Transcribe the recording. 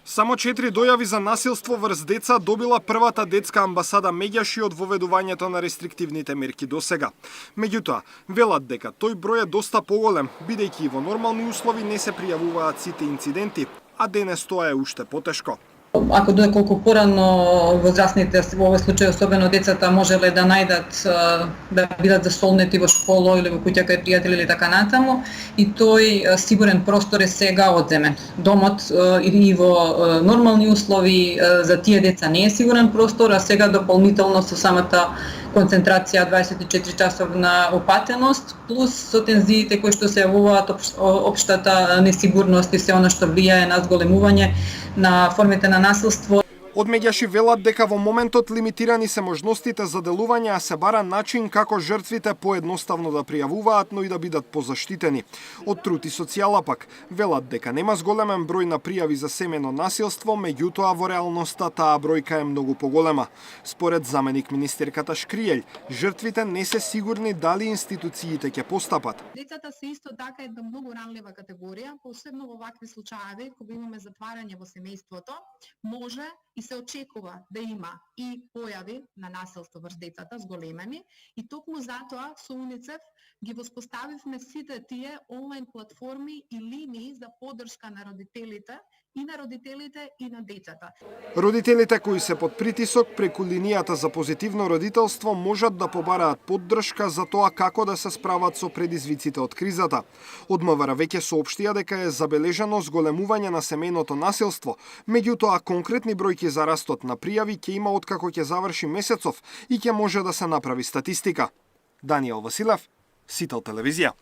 Само 4 дојави за насилство врз деца добила првата детска амбасада меѓаши од воведувањето на рестриктивните мерки до сега. Меѓутоа, велат дека тој број е доста поголем, бидејќи во нормални услови не се пријавуваат сите инциденти, а денес тоа е уште потешко. Ако дое колку порано возрастните, во овој случај особено децата, можеле да најдат да бидат застолнети во школа или во куќа кај пријатели или така натаму, и тој сигурен простор е сега одземен. Домот и во нормални услови за тие деца не е сигурен простор, а сега дополнително со самата концентрација 24 часовна опатеност, плюс со тензиите кои што се јавуваат, општата несигурност и се она што влијае на зголемување на формите на насилство. Од меѓаши велат дека во моментот лимитирани се можностите за делување, а се бара начин како жртвите поедноставно да пријавуваат, но и да бидат позаштитени. Од Труд и социјала пак велат дека нема зголемен број на пријави за семено насилство, меѓутоа во реалноста таа бројка е многу поголема. Според заменик министерката Шкриелј, жртвите не се сигурни дали институциите ќе постапат. Децата се исто така една многу ранлива категорија, посебно во вакви случаи кога имаме затварање во семејството, може и се очекува да има и појави на насилство врз децата зголемени, и токму затоа со УНИЦЕФ ги воспоставивме сите тие онлайн платформи и линии за поддршка на родителите и на децата. Родителите кои се под притисок преку линијата за позитивно родителство можат да побараат поддршка за тоа како да се справат со предизвиците од кризата. Од МВР веќе соопштија дека е забележано зголемување на семејното насилство, меѓутоа конкретни бројки за растот на пријави ќе има откако ќе заврши месецов и ќе може да се направи статистика. Даниел Василев, Сител телевизија.